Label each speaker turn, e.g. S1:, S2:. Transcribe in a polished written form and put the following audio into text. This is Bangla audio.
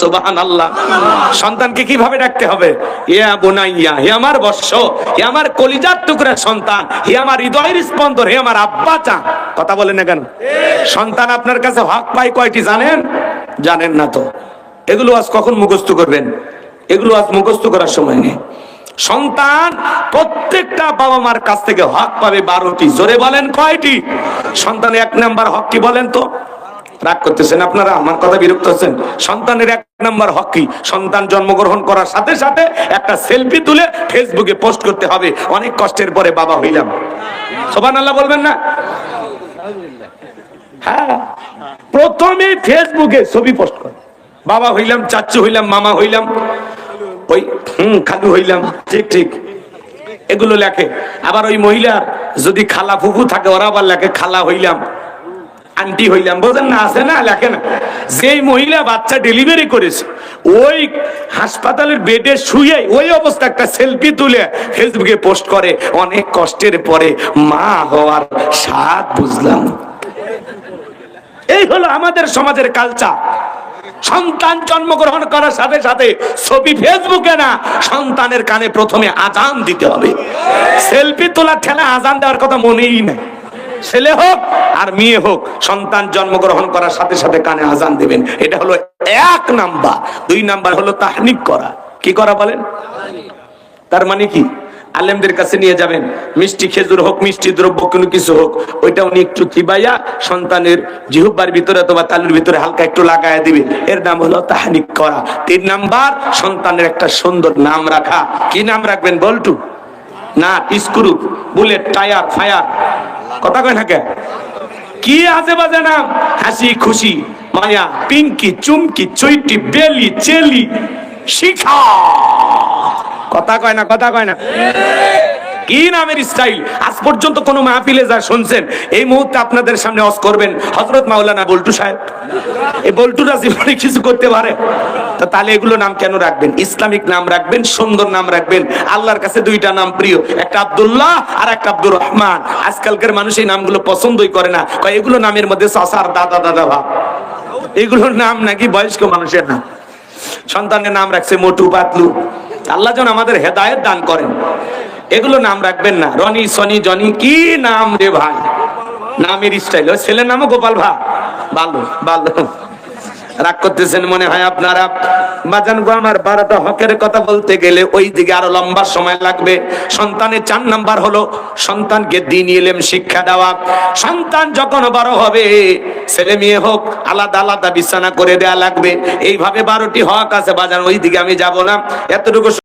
S1: সুবহানাল্লাহ। সন্তানকে কিভাবে ডাকতে হবে? ইয়া বুনাইয়া, হে আমার বৎস, হে আমার কলিজার টুকরা সন্তান, হে আমার হৃদয়ের স্পন্দন, হে আমার আব্বা চান। কথা বলেন না কেন? সন্তান আপনার কাছে হক পায় কয়টি জানেন? জানেন না তো। এগুলো আজ কখন মুখস্থ করবেন? এগুলো আজ মুখস্থ করার সময় নেই। সন্তান প্রত্যেকটা বাবা মার কাছ থেকে হক পাবে 12টি। জোরে বলেন কয়টি? সন্তানের 1 নাম্বার হক কি বলেন তো? রাগ করতেছেন আপনারা, আমার কথা বিরক্ত হচ্ছেন। সন্তানের 1 নাম্বার হক কি? সন্তান জন্মগ্রহণ করার সাথে সাথে একটা সেলফি তুলে ফেসবুকে পোস্ট করতে হবে, অনেক কষ্টের পরে বাবা হইলাম। সুবহানাল্লাহ বলবেন না? হ্যাঁ, প্রথমে ফেসবুকে ছবি পোস্ট করে, বাবা হইলাম, চাচু হইলাম, মামা হইলাম, ওই খালু হইলাম, ঠিক ঠিক এগুলো লেখে। আবার ওই মহিলার যদি খালা ফুফু থাকে, ওরা আবার লেখে খালা হইলাম, আন্টি হইলাম। বোঝেন না? আছে না, লেখে না? যেই মহিলা বাচ্চা ডেলিভারি করেছে, ওই হাসপাতালের বেডে শুয়ে ওই অবস্থা একটা সেলফি তুলে ফেসবুকে পোস্ট করে, অনেক কষ্টের পরে মা হওয়ার স্বাদ বুঝলাম। এই হলো আমাদের সমাজের কালচার। সন্তান জন্মগ্রহণ করার সাথে সাথে ছবি ফেসবুকে না, সন্তানের কানে প্রথমে আজান দিতে হবে। সেলফি তোলার ঠেলা আজান দেওয়ার কথা মনেই নাই। ছেলে হোক আর মেয়ে হোক, সন্তান জন্মগ্রহণ করার সাথে সাথে কানে আজান দেবেন। এটা হলো 1 নাম্বার। 2 নাম্বার হলো তাহনিক করা। কি করা বলেন? তার মানে কি? আলেমদের কাছে নিয়ে যাবেন, মিষ্টি খেজুর হোক, মিষ্টি দ্রব্য কোনো কিছু হোক, ওইটা উনি একটু চিবাইয়া সন্তানের জিহ্বার ভিতরে অথবা তালুর ভিতরে হালকা একটু লাগায় দিবেন। এর নাম হলো তাহনিক করা। 3 নাম্বার, সন্তানের একটা সুন্দর নাম রাখা। কি নাম রাখবেন? বল্টু না স্ক্রু, বুলেট, টায়ার, ফায়ার? কথা কয় না কে? কি আজে বাজে নাম! হাসি খুশি, মায়া, পিঙ্কি, চুমকি, চৈটি, বেলি, চেলি, শিখা। কথা কয় না? কথা কয় না? কি নামের স্টাইল! আজ পর্যন্ত কোন মাহফিলে যা শুনছেন, এই মুহূর্তে আপনাদের সামনে ওয়াজ করবেন হযরত মাওলানা বল্টু সাহেব। এই বল্টুরা জীবনে কিছু করতে পারে? তো তাহলে এগুলো নাম কেন রাখবেন? ইসলামিক নাম রাখবেন, সুন্দর নাম রাখবেন। আল্লাহর কাছে 2টা নাম প্রিয়, একটা আব্দুল্লাহ আর একটা আব্দুর রহমান। আজকালকার মানুষ এই নামগুলো পছন্দই করে না, কয় এগুলো নামের মধ্যে চাচার দাদা দাদা ভাব। এগুলোর নাম নাকি বয়স্ক মানুষের নাম। সন্তানের নাম রাখছে মোটু পাতলু। আল্লাহ যেন আমাদের হেদায়েত দান করেন। এগুলো নাম রাখবেন না। রনি, সনি, জনি, কি নাম রে ভাই! নামের স্টাইল। ওই ছেলের নামও গোপাল ভাই। ভালো ভালো। রাগ করতেছেন মনে হয় আপনারা। বাজান গো আমার, 12টা হকের কথা বলতে গেলে ওই দিকে আরো লম্বা সময় লাগবে। সন্তানের 4 নাম্বার হলো সন্তানকে দ্বীনি ইলম শিক্ষা দেওয়া। সন্তান যখন বড় হবে, ছেলে মেয়ে হোক, আলাদা আলাদা বিছানা করে দেয়া লাগবে। এইভাবে 12টি হক আছে বাজান, ওই দিকে আমি যাব না। এতটুকু